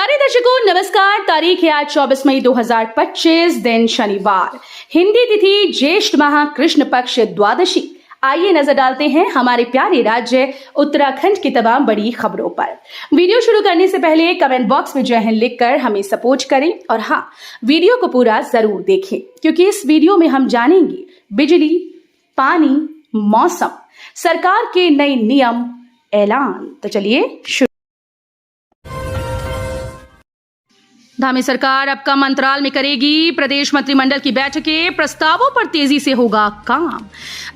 प्यारे दर्शकों नमस्कार। तारीख है आज 24 मई 2025, दिन शनिवार, हिंदी तिथि ज्येष्ठ माह कृष्ण पक्ष द्वादशी। आइए नजर डालते हैं हमारे प्यारे राज्य उत्तराखंड की तमाम बड़ी खबरों पर। वीडियो शुरू करने से पहले कमेंट बॉक्स में जय हिंद लिखकर हमें सपोर्ट करें और हाँ, वीडियो को पूरा जरूर देखें क्योंकि इस वीडियो में हम जानेंगे बिजली, पानी, मौसम, सरकार के नए नियम, ऐलान। तो चलिए शुरू। धामी सरकार अब कम अंतराल में करेगी प्रदेश मंत्रिमंडल की बैठकें, प्रस्तावों पर तेजी से होगा काम।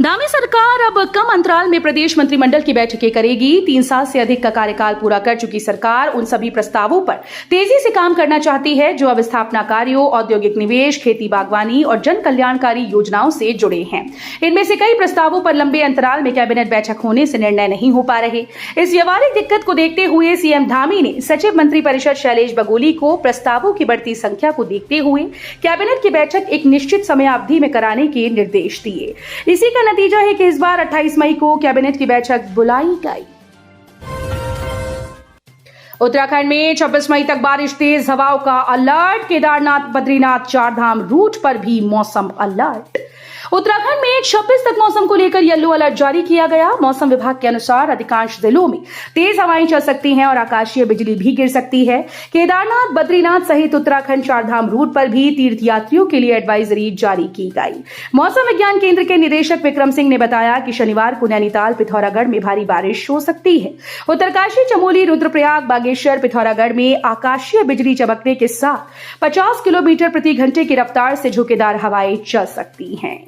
धामी सरकार अब कम अंतराल में प्रदेश मंत्रिमंडल की बैठकें करेगी। 3 साल से अधिक का कार्यकाल पूरा कर चुकी सरकार उन सभी प्रस्तावों पर तेजी से काम करना चाहती है जो अब स्थापना कार्यों, औद्योगिक निवेश, खेती बागवानी और जन कल्याणकारी योजनाओं से जुड़े हैं। इनमें से कई प्रस्तावों पर लंबे अंतराल में कैबिनेट बैठक होने से निर्णय नहीं हो पा रहे। इस व्यवहारिक दिक्कत को देखते हुए सीएम धामी ने सचिव मंत्रिपरिषद शैलेश बगोली को प्रस्तावों की बढ़ती संख्या को देखते हुए कैबिनेट की बैठक एक निश्चित समय अवधि में कराने के निर्देश दिए। इसी का नतीजा है कि इस बार 28 मई को कैबिनेट की बैठक बुलाई गई। उत्तराखंड में 26 मई तक बारिश, तेज हवाओं का अलर्ट। केदारनाथ, बद्रीनाथ, चारधाम रूट पर भी मौसम अलर्ट। उत्तराखंड में 26 तक मौसम को लेकर येलो अलर्ट जारी किया गया। मौसम विभाग के अनुसार अधिकांश जिलों में तेज हवाएं चल सकती हैं और आकाशीय बिजली भी गिर सकती है। केदारनाथ, बद्रीनाथ सहित उत्तराखंड चारधाम रूट पर भी तीर्थयात्रियों के लिए एडवाइजरी जारी की गई। मौसम विज्ञान केंद्र के निदेशक विक्रम सिंह ने बताया कि शनिवार को नैनीताल, पिथौरागढ़ में भारी बारिश हो सकती है। उत्तरकाशी, चमोली, रुद्रप्रयाग, बागेश्वर, पिथौरागढ़ में आकाशीय बिजली चमकने के साथ 50 किलोमीटर प्रति घंटे की रफ्तार से झोंकेदार हवाएं चल सकती हैं।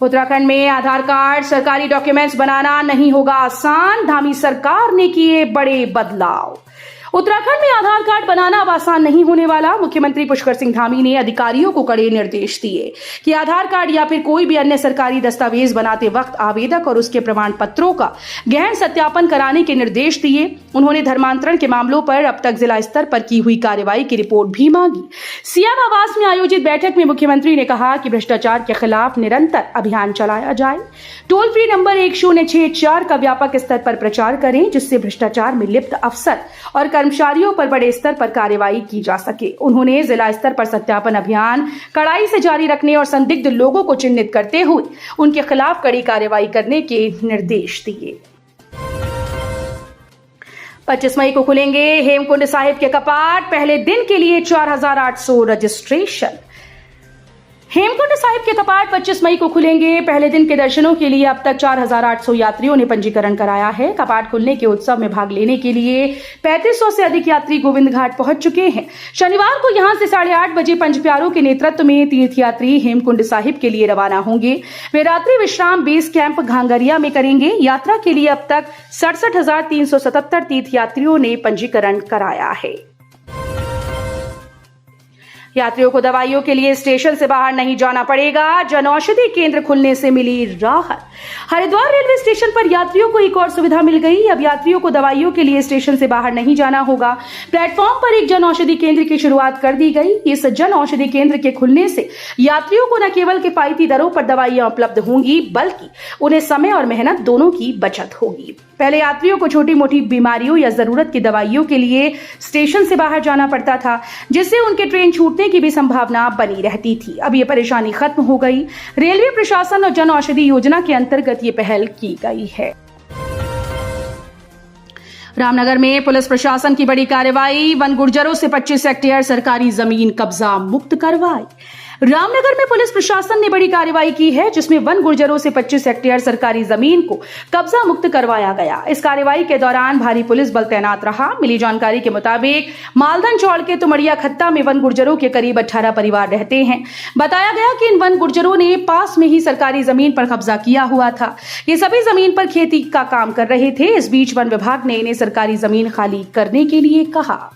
उत्तराखंड में आधार कार्ड, सरकारी डॉक्यूमेंट्स बनाना नहीं होगा आसान। धामी सरकार ने किए बड़े बदलाव। उत्तराखंड में आधार कार्ड बनाना अब आसान नहीं होने वाला। मुख्यमंत्री पुष्कर सिंह धामी ने अधिकारियों को कड़े निर्देश दिए कि आधार कार्ड या फिर कोई भी अन्य सरकारी दस्तावेज बनाते वक्त आवेदक और उसके प्रमाण पत्रों का गहन सत्यापन कराने के निर्देश दिए। उन्होंने धर्मांतरण के मामलों पर अब तक जिला स्तर पर की हुई कार्रवाई की रिपोर्ट भी मांगी। सीएम आवास में आयोजित बैठक में मुख्यमंत्री ने कहा कि भ्रष्टाचार के खिलाफ निरंतर अभियान चलाया जाए। टोल फ्री नंबर 1064 का व्यापक स्तर पर प्रचार करें जिससे भ्रष्टाचार में लिप्त अफसर और कर्मचारियों पर बड़े स्तर पर कार्रवाई की जा सके। उन्होंने जिला स्तर पर सत्यापन अभियान कड़ाई से जारी रखने और संदिग्ध लोगों को चिन्हित करते हुए उनके खिलाफ कड़ी कार्रवाई करने के निर्देश दिए। 25 मई को खुलेंगे हेमकुंड साहिब के कपाट, पहले दिन के लिए 4800 रजिस्ट्रेशन। हेमकुंड साहिब के कपाट 25 मई को खुलेंगे। पहले दिन के दर्शनों के लिए अब तक 4800 यात्रियों ने पंजीकरण कराया है। कपाट खुलने के उत्सव में भाग लेने के लिए 3500 से अधिक यात्री गोविंद घाट पहुंच चुके हैं। शनिवार को यहां से 8:30 बजे पंच प्यारों के नेतृत्व में तीर्थयात्री हेमकुंड साहिब के लिए रवाना होंगे। वे रात्रि विश्राम बेस कैंप घांगरिया में करेंगे। यात्रा के लिए अब तक 67,377 तीर्थयात्रियों ने पंजीकरण कराया है। यात्रियों को दवाइयों के लिए स्टेशन से बाहर नहीं जाना पड़ेगा। जन औषधि केंद्र खुलने से मिली राहत। हरिद्वार रेलवे स्टेशन पर यात्रियों को एक और सुविधा मिल गई। अब यात्रियों को दवाइयों के लिए स्टेशन से बाहर नहीं जाना होगा। प्लेटफॉर्म पर एक जन औषधि केंद्र की शुरुआत कर दी गई। इस जन औषधि केंद्र के खुलने से यात्रियों को न केवल किफायती दरों पर दवाइयां उपलब्ध होंगी बल्कि उन्हें समय और मेहनत दोनों की बचत होगी। पहले यात्रियों को छोटी मोटी बीमारियों या जरूरत की दवाइयों के लिए स्टेशन से बाहर जाना पड़ता था जिससे उनके ट्रेन छूटने की भी संभावना बनी रहती थी। अब ये परेशानी खत्म हो गई। रेलवे प्रशासन और जन औषधि योजना के अंतर्गत ये पहल की गई है। रामनगर में पुलिस प्रशासन की बड़ी कार्रवाई, वन गुर्जरों से 25 हेक्टेयर सरकारी जमीन कब्जा मुक्त करवाई। रामनगर में पुलिस प्रशासन ने बड़ी कार्रवाई की है जिसमें वन गुर्जरों से 25 हेक्टेयर सरकारी जमीन को कब्जा मुक्त करवाया गया। इस कार्रवाई के दौरान भारी पुलिस बल तैनात रहा। मिली जानकारी के मुताबिक मालधन चौड़ के तुमड़िया खत्ता में वन गुर्जरों के करीब 18 परिवार रहते हैं। बताया गया कि इन वन गुर्जरों ने पास में ही सरकारी जमीन पर कब्जा किया हुआ था। ये सभी जमीन पर खेती का काम कर रहे थे। इस बीच वन विभाग ने इन्हें सरकारी जमीन खाली करने के लिए कहा।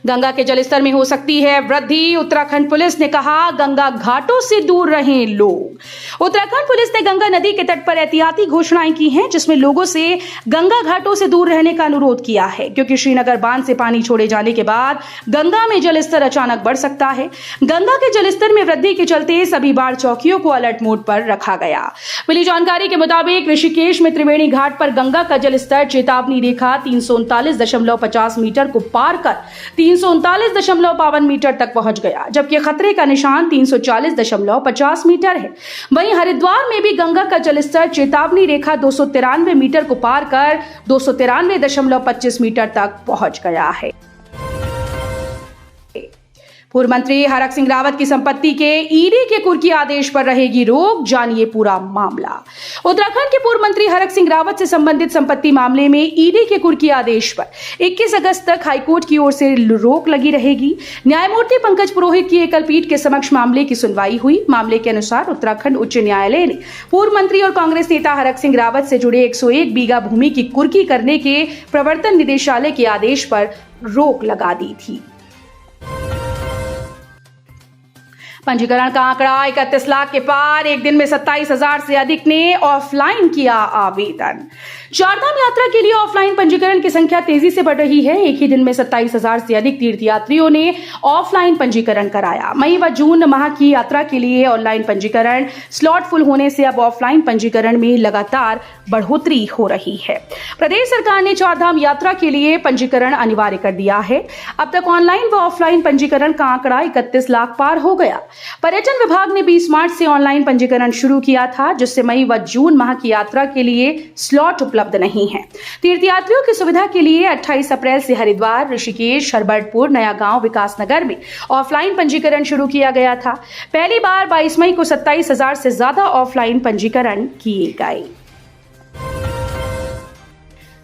गंगा के जलस्तर में हो सकती है वृद्धि, उत्तराखंड पुलिस ने कहा गंगा घाटों से दूर रहें लोग। उत्तराखंड पुलिस ने गंगा नदी के तट पर एहतियाती घोषणाएं की हैं, जिसमें लोगों से गंगा घाटों से दूर रहने का अनुरोध किया है, क्योंकि श्रीनगर बांध से पानी छोड़े जाने के बाद गंगा में जलस्तर अचानक बढ़ सकता है। गंगा के जलस्तर में वृद्धि के चलते सभी बाढ़ चौकियों को अलर्ट मोड पर रखा गया। मिली जानकारी के मुताबिक ऋषिकेश में त्रिवेणी घाट पर गंगा का जलस्तर चेतावनी रेखा 339.50 मीटर को पार कर 339.52 मीटर तक पहुंच गया, जबकि खतरे का निशान 340.50 मीटर है। वहीं हरिद्वार में भी गंगा का जलस्तर चेतावनी रेखा 293 मीटर को पार कर 293.25 मीटर तक पहुंच गया है। पूर्व मंत्री हरक सिंह रावत की संपत्ति के ईडी के कुर्की आदेश पर रहेगी रोक, जानिए पूरा मामला। उत्तराखंड के पूर्व मंत्री हरक सिंह रावत से संबंधित संपत्ति मामले में ईडी के कुर्की आदेश पर 21 अगस्त तक हाईकोर्ट की ओर से रोक लगी रहेगी। न्यायमूर्ति पंकज पुरोहित की एकल पीठ के समक्ष मामले की सुनवाई हुई। मामले के अनुसार उत्तराखंड उच्च न्यायालय ने पूर्व मंत्री और कांग्रेस नेता हरक सिंह रावत से जुड़े 101 बीघा भूमि की कुर्की करने के प्रवर्तन निदेशालय के आदेश पर रोक लगा दी थी। पंजीकरण का आंकड़ा 31 लाख के पार, एक दिन में 27,000 से अधिक ने ऑफलाइन किया आवेदन। चारधाम यात्रा के लिए ऑफलाइन पंजीकरण की संख्या तेजी से बढ़ रही है। एक ही दिन में 27,000 से अधिक तीर्थयात्रियों ने ऑफलाइन पंजीकरण कराया। मई व जून माह की यात्रा के लिए ऑनलाइन पंजीकरण स्लॉट फुल होने से अब ऑफलाइन पंजीकरण में लगातार बढ़ोतरी हो रही है। प्रदेश सरकार ने चारधाम यात्रा के लिए पंजीकरण अनिवार्य कर दिया है। अब तक ऑनलाइन व ऑफलाइन पंजीकरण का आंकड़ा 31 लाख पार हो गया। पर्यटन विभाग ने 20 मार्च से ऑनलाइन पंजीकरण शुरू किया था, जिससे मई व जून माह की यात्रा के लिए स्लॉट उपलब्ध नहीं है। तीर्थयात्रियों की सुविधा के लिए 28 अप्रैल से हरिद्वार, ऋषिकेश, हरबरटपुर, नया गांव, विकासनगर में ऑफलाइन पंजीकरण शुरू किया गया था। पहली बार 22 मई को 27,000 से ज्यादा ऑफलाइन पंजीकरण किए गए।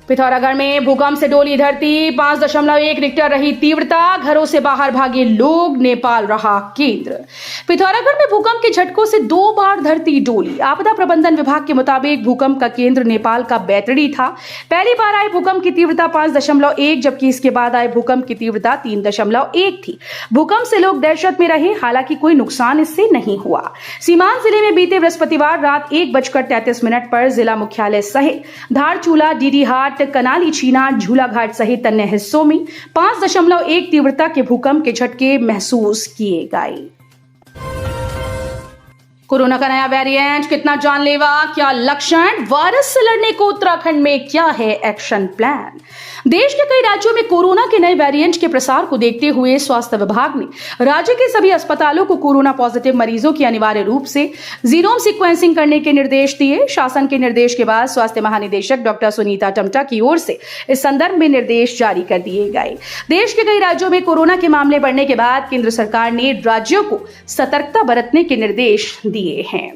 पिथौरागढ़ में भूकंप से डोली धरती, 5.1 रिक्टर रही तीव्रता, घरों से बाहर भागे लोग, नेपाल रहा केंद्र। पिथौरागढ़ में भूकंप के झटकों से 2 बार धरती डोली। आपदा प्रबंधन विभाग के मुताबिक भूकंप का केंद्र नेपाल का बैतडी था। पहली बार आए भूकंप की तीव्रता 5.1, जबकि इसके बाद आए भूकंप की तीव्रता 3.1 थी। भूकंप से लोग दहशत में रहे, हालांकि कोई नुकसान इससे नहीं हुआ। सीमांत जिले में बीते बृहस्पतिवार रात 1:33 पर जिला मुख्यालय सहित धारचूला, डीडीहाट, कनाली छीना, झूला घाट सहित अन्य हिस्सों में 5.1 तीव्रता के भूकंप के झटके महसूस किए गए। कोरोना का नया वेरिएंट कितना जानलेवा, क्या लक्षण, वायरस से लड़ने को उत्तराखंड में क्या है एक्शन प्लान। देश के कई राज्यों में कोरोना के नए वेरिएंट के प्रसार को देखते हुए स्वास्थ्य विभाग ने राज्य के सभी अस्पतालों को कोरोना पॉजिटिव मरीजों की अनिवार्य रूप से जीनोम सीक्वेंसिंग करने के निर्देश दिए। शासन के निर्देश के बाद स्वास्थ्य महानिदेशक डॉक्टर सुनीता टम्टा की ओर से इस संदर्भ में निर्देश जारी कर दिए गए। देश के कई राज्यों में कोरोना के मामले बढ़ने के बाद केंद्र सरकार ने राज्यों को सतर्कता बरतने के निर्देश दिए हैं।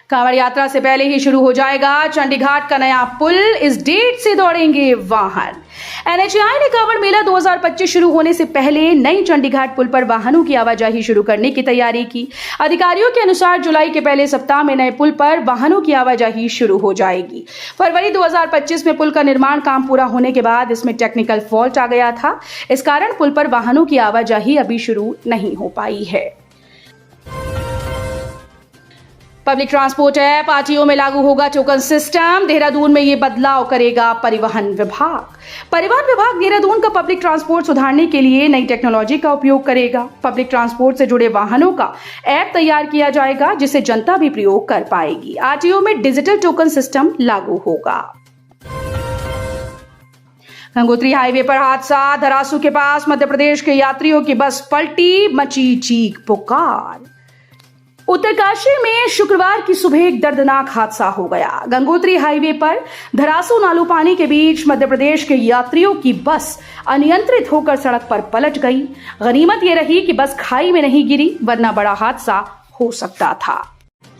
कांवड़ यात्रा से पहले ही शुरू हो जाएगा चंडीघाट का नया पुल, इस डेट से दौड़ेंगे वाहन। एनएचएआई ने कांवड़ मेला 2025 शुरू होने से पहले नई चंडीघाट पुल पर वाहनों की आवाजाही शुरू करने की तैयारी की। अधिकारियों के अनुसार जुलाई के पहले सप्ताह में नए पुल पर वाहनों की आवाजाही शुरू हो जाएगी। फरवरी 2025 में पुल का निर्माण काम पूरा होने के बाद इसमें टेक्निकल फॉल्ट आ गया था। इस कारण पुल पर वाहनों की आवाजाही अभी शुरू नहीं हो पाई है। पब्लिक ट्रांसपोर्ट ऐप आरटीओ में लागू होगा टोकन सिस्टम। देहरादून में ये बदलाव करेगा परिवहन विभाग। परिवहन विभाग देहरादून का पब्लिक ट्रांसपोर्ट सुधारने के लिए नई टेक्नोलॉजी का उपयोग करेगा। पब्लिक ट्रांसपोर्ट से जुड़े वाहनों का ऐप तैयार किया जाएगा, जिसे जनता भी प्रयोग कर पाएगी। आरटीओ में डिजिटल टोकन सिस्टम लागू होगा। गंगोत्री हाईवे पर हादसा, धरासू के पास मध्य प्रदेश के यात्रियों की बस पलटी, मची चीख पुकार। उत्तरकाशी में शुक्रवार की सुबह एक दर्दनाक हादसा हो गया। गंगोत्री हाईवे पर धरासू नालूपानी के बीच मध्य प्रदेश के यात्रियों की बस अनियंत्रित होकर सड़क पर पलट गई। गनीमत ये रही कि बस खाई में नहीं गिरी, वरना बड़ा हादसा हो सकता था।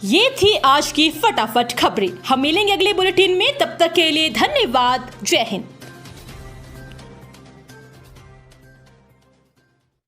ये थी आज की फटाफट खबरें। हम मिलेंगे अगले बुलेटिन में, तब तक के लिए धन्यवाद। जय हिंद।